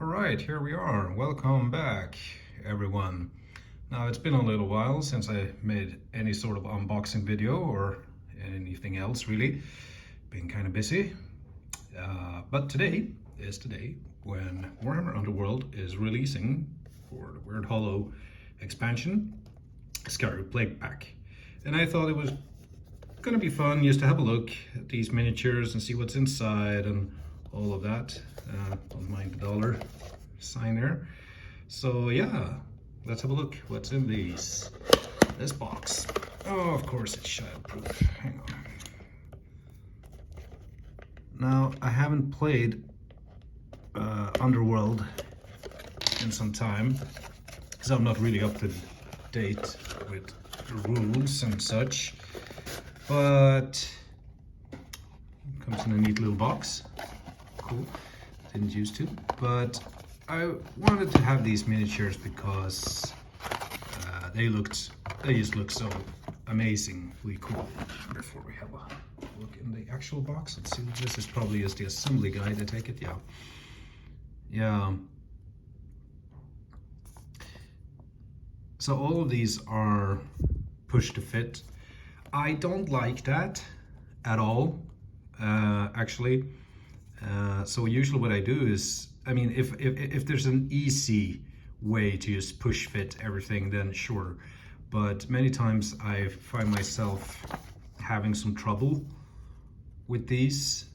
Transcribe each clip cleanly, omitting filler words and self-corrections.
Alright, here we are. Welcome back, everyone. Now, it's been a little while since I made any sort of unboxing video or anything else, really. Been kind of busy. But today is today when Warhammer Underworld is releasing for the Wyrdhollow expansion, Skabbik Plaguepack. And I thought it was going to be fun just to have a look at these miniatures and see what's inside and all of that. Don't mind the dollar sign there. So yeah, let's have a look what's in this box. Oh, of course it's childproof. Hang on. Now, I haven't played Underworld in some time because I'm not really up to date with the rules and such, but it comes in a neat little box. Cool. Didn't used to, but I wanted to have these miniatures because they just look so amazingly cool. Before we have a look in the actual box, let's see. This is probably just the assembly guide. I take it, yeah. So all of these are push to fit. I don't like that at all, actually. So usually what I do is, I mean, if there's an easy way to just push fit everything, then sure. But many times I find myself having some trouble with these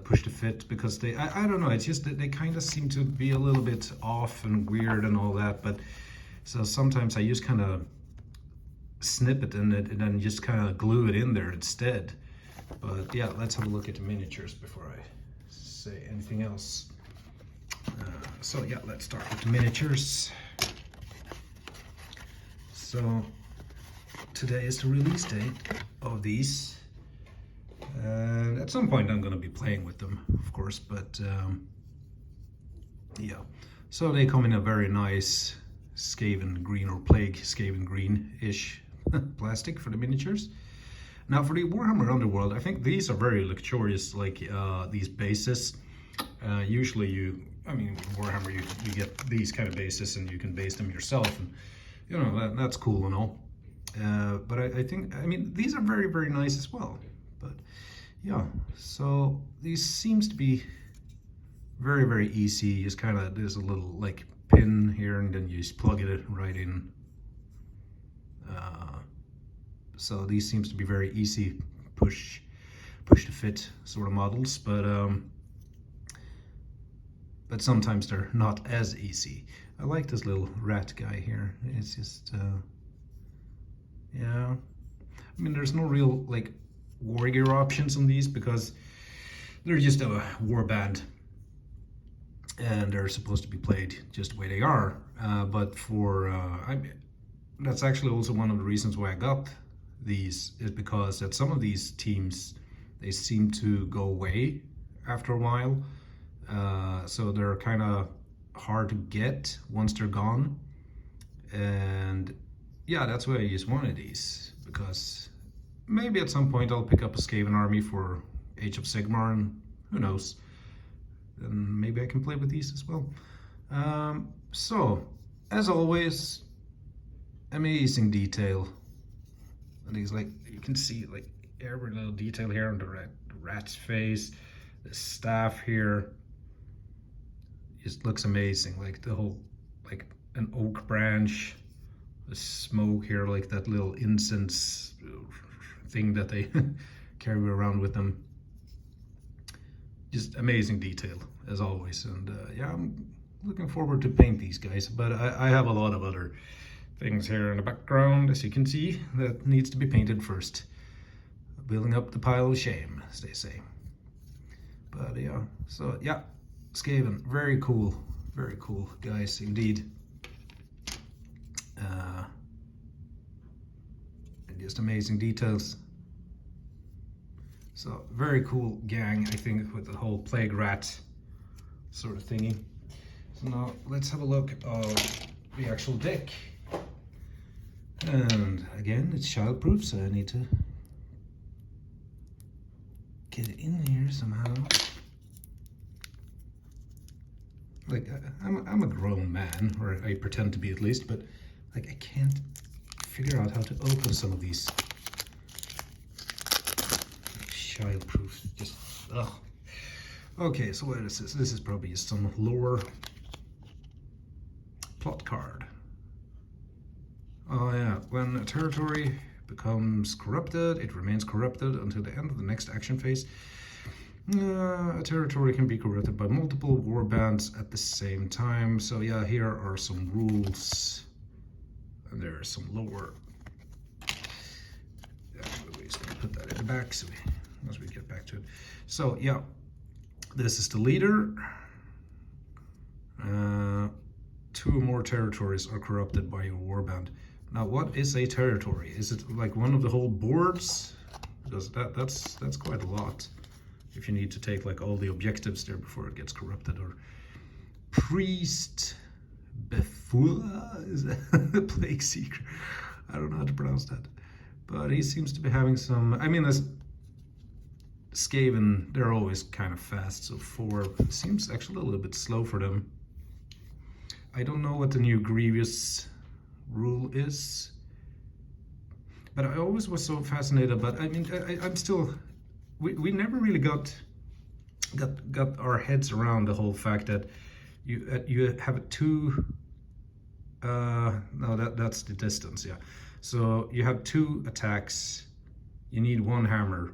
push to fit because I don't know, it's just that they kind of seem to be a little bit off and weird and all that. But so sometimes I just kind of snip it and then just kind of glue it in there instead. But yeah, let's have a look at the miniatures before I say anything else. So yeah, let's start with the miniatures. So today is the release date of these, and at some point I'm going to be playing with them, of course, but yeah. So they come in a very nice Skaven green, or Plague Skaven green-ish plastic for the miniatures. Now for the Warhammer Underworld, I think these are very luxurious, like these bases. Usually I mean, with Warhammer, you get these kind of bases and you can base them yourself, and you know, that's cool and all. But I think, I mean, these are very, very nice as well. But yeah, so these seems to be very, very easy. Just kind of, there's a little like pin here and then you just plug it right in. So these seems to be very easy push to fit sort of models, but sometimes they're not as easy. I like this little rat guy here. It's just yeah, I mean, there's no real like war gear options on these because they're just a war band and they're supposed to be played just the way they are. But for that's actually also one of the reasons why I got these, is because at some of these teams they seem to go away after a while, so they're kind of hard to get once they're gone. And yeah, that's why I just wanted these, because maybe at some point I'll pick up a Skaven army for Age of Sigmar, and who knows, then maybe I can play with these as well. So as always, amazing detail. And these, like, you can see like every little detail here on the rat's face, the staff here. Just looks amazing. Like the whole, like an oak branch, the smoke here, like that little incense thing that they carry around with them. Just amazing detail as always. And yeah, I'm looking forward to paint these guys, but I have a lot of other things here in the background, as you can see, that needs to be painted first. Building up the pile of shame, as they say. But yeah, so yeah, Skaven, very cool guys indeed. And just amazing details. So very cool gang, I think, with the whole plague rat sort of thingy. So now let's have a look at the actual deck. And again, it's childproof, so I need to get it in here somehow. like, I'm a grown man, or I pretend to be at least, but like I can't figure out how to open some of these child-proof, just, ugh. Okay, so what is this? This is probably just some lore plot card. Oh yeah, when a territory becomes corrupted, it remains corrupted until the end of the next action phase. A territory can be corrupted by multiple war bands at the same time. So yeah, here are some rules, and there are some lore. Yeah, we're just gonna put that in the back so once we get back to it. So yeah, this is the leader. 2 or more territories are corrupted by your warband. Now, what is a territory? Is it like one of the whole boards? Because that's quite a lot. If you need to take like all the objectives there before it gets corrupted. Or priest Befua, is that the plague seeker? I don't know how to pronounce that, but he seems to be having some. I mean, as Skaven, they're always kind of fast, so 4 seems actually a little bit slow for them. I don't know what the new Grievous rule is, but I always was so fascinated. But I mean, I'm still. We never really got our heads around the whole fact that you have 2. No, that's the distance. Yeah, so you have 2 attacks. You need 1 hammer,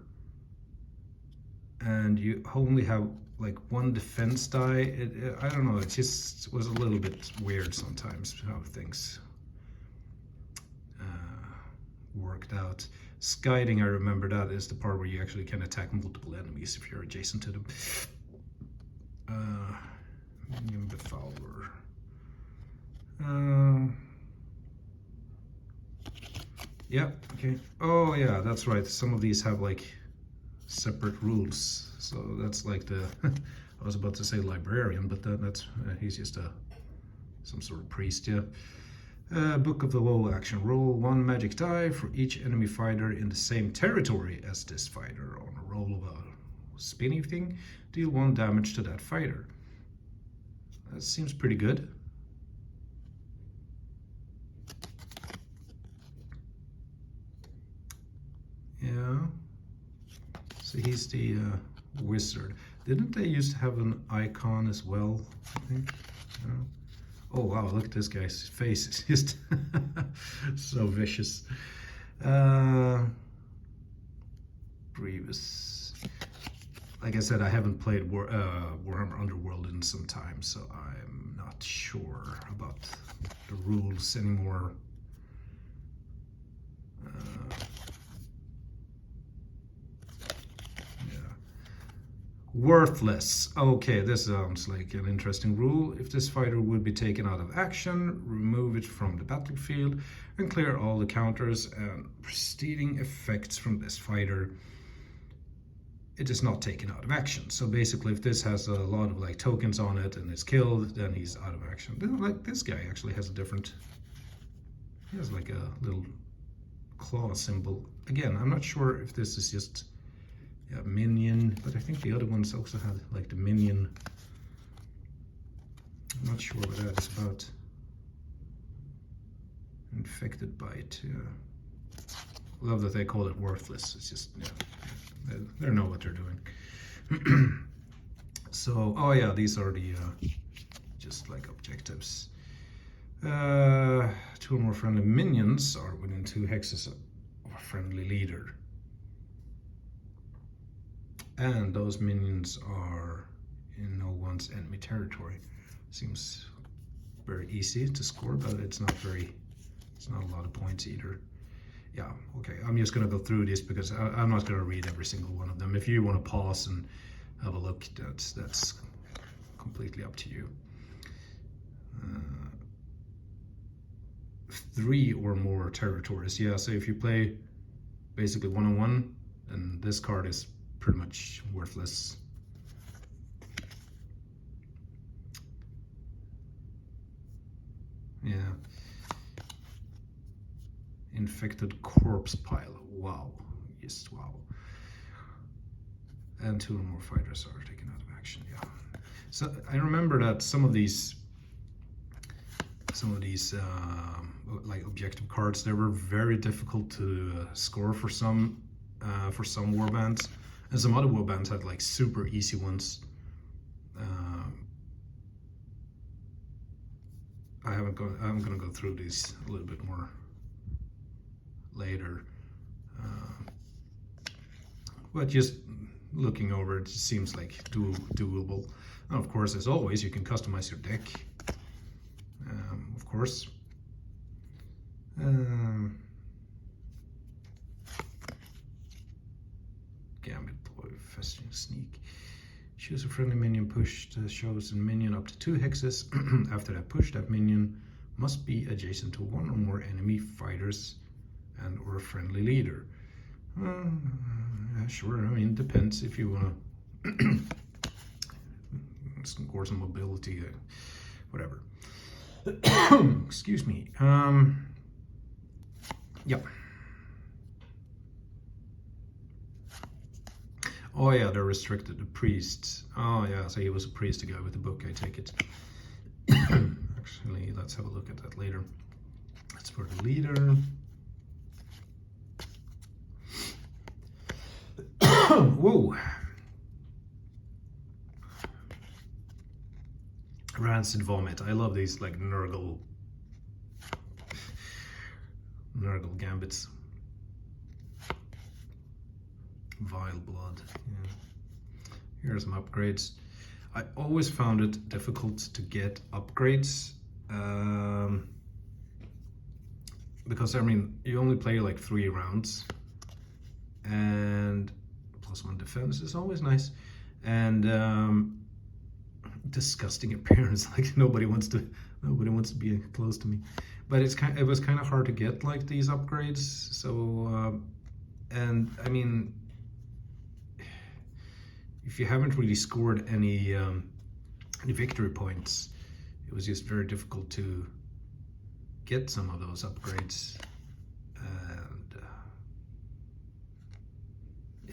and you only have like 1 defense die. I don't know. It just was a little bit weird sometimes how things worked out. Skiding, I remember that is the part where you actually can attack multiple enemies if you're adjacent to them. Minion Befouler. Yeah, okay. Oh yeah, that's right. Some of these have like separate rules. So that's like the, I was about to say librarian, but that's he's just some sort of priest, yeah. Book of the Woe action. Roll 1 magic die for each enemy fighter in the same territory as this fighter. On a roll of a spinny thing, deal 1 damage to that fighter. That seems pretty good. Yeah. So he's the wizard. Didn't they used to have an icon as well, I think? Yeah. Oh wow, look at this guy's face. It's just so vicious. Grievous. Like I said, I haven't played Warhammer Underworld in some time, so I'm not sure about the rules anymore. Worthless. Okay, this sounds like an interesting rule. If this fighter would be taken out of action, remove it from the battlefield and clear all the counters and preceding effects from this fighter. It is not taken out of action. So basically, if this has a lot of like tokens on it and is killed, then he's out of action. Like this guy actually has a different. He has like a little claw symbol. Again, I'm not sure if this is just. Yeah, minion, but I think the other ones also had like the minion. I'm not sure what that is about. Infected bite. Yeah. Love that they call it worthless. It's just, yeah, they know what they're doing. So, oh yeah, these are the just like objectives. 2 or more friendly minions are within 2 hexes of a friendly leader. And those minions are in no one's enemy territory. Seems very easy to score, but it's not a lot of points either. Yeah, okay, I'm just gonna go through this because I'm not gonna read every single one of them. If you want to pause and have a look, that's completely up to you. 3 or more territories. Yeah, so if you play basically 1-on-1, then this card is pretty much worthless. Yeah. Infected corpse pile. Wow. Yes, wow. And 2 or more fighters are taken out of action. Yeah. So I remember that some of these like objective cards, they were very difficult to score for some warbands, and some other warbands had like super easy ones. I'm gonna go through these a little bit more later, but just looking over it seems like doable. And of course, as always, you can customize your deck, of course. Gambit, Ploy, Festering, Sneak. Choose a friendly minion pushed, shows a minion up to 2 hexes. After that push, that minion must be adjacent to one or more enemy fighters and or a friendly leader. Yeah, sure, I mean, it depends if you want to score some mobility, whatever. Excuse me. Yeah. Oh yeah, they're restricted to priests. Oh yeah, so he was a priest, the guy with the book, I take it. Actually, let's have a look at that later. That's for the leader. Whoa. Rancid Vomit. I love these like Nurgle gambits. Vile Blood. Yeah. Here are some upgrades. I always found it difficult to get upgrades because I mean you only play like 3 rounds, and +1 defense is always nice, and disgusting appearance. Like nobody wants to be close to me. But it was kind of hard to get like these upgrades. So and I mean, if you haven't really scored any victory points, it was just very difficult to get some of those upgrades. And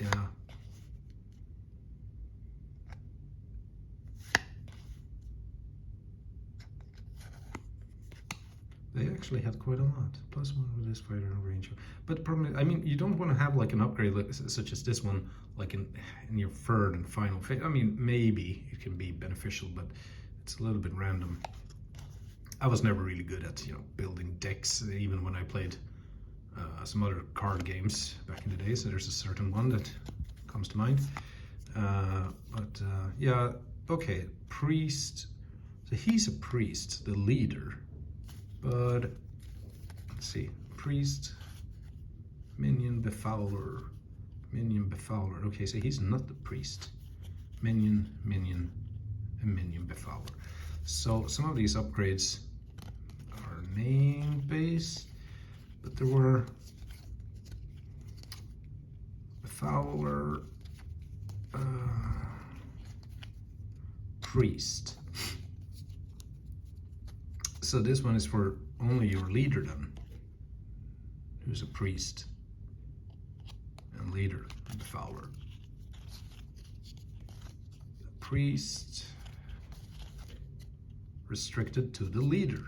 yeah. They actually had quite a lot. +1 with this fighter and ranger. But the problem is, I mean, you don't want to have like an upgrade like, such as this one, like in your 3rd and final phase. I mean, maybe it can be beneficial, but it's a little bit random. I was never really good at, you know, building decks, even when I played some other card games back in the day. So there's a certain one that comes to mind. Yeah, okay, priest. So he's a priest, the leader. But let's see, priest, minion, befouler, minion, befouler. Okay, so he's not the priest. Minion, and minion, befouler. So some of these upgrades are name based, but there were befouler, priest. So this one is for only your leader then, who's a priest and leader, the fowler. Priest restricted to the leader.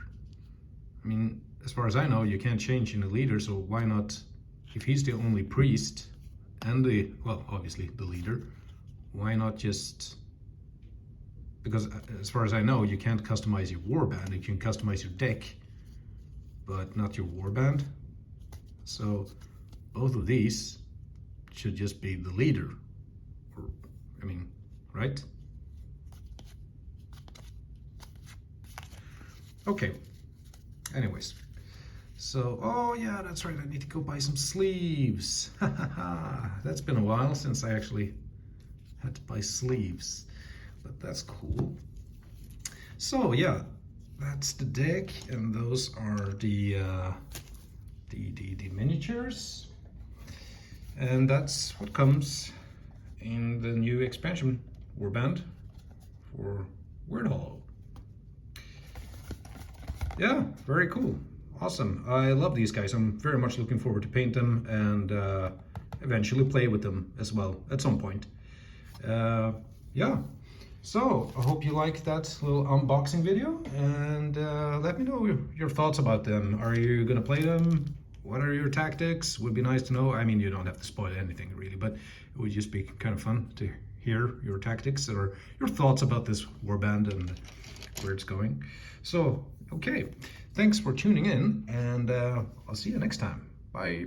I mean, as far as I know, you can't change in the leader, so why not, if he's the only priest and well, obviously the leader, why not just, because as far as I know, you can't customize your warband. You can customize your deck, but not your warband. So both of these should just be the leader. Or, I mean, right? Okay. Anyways. So, oh yeah, that's right. I need to go buy some sleeves. That's been a while since I actually had to buy sleeves. But that's cool. So yeah, that's the deck, and those are the miniatures, and that's what comes in the new expansion warband for Wyrdhollow. Yeah, very cool, awesome. I love these guys. I'm very much looking forward to paint them and eventually play with them as well at some point. Yeah. So I hope you liked that little unboxing video, and let me know your thoughts about them. Are you gonna play them? What are your tactics? Would be nice to know. I mean, you don't have to spoil anything really, but it would just be kind of fun to hear your tactics or your thoughts about this warband and where it's going. So, okay, thanks for tuning in, and I'll see you next time. Bye.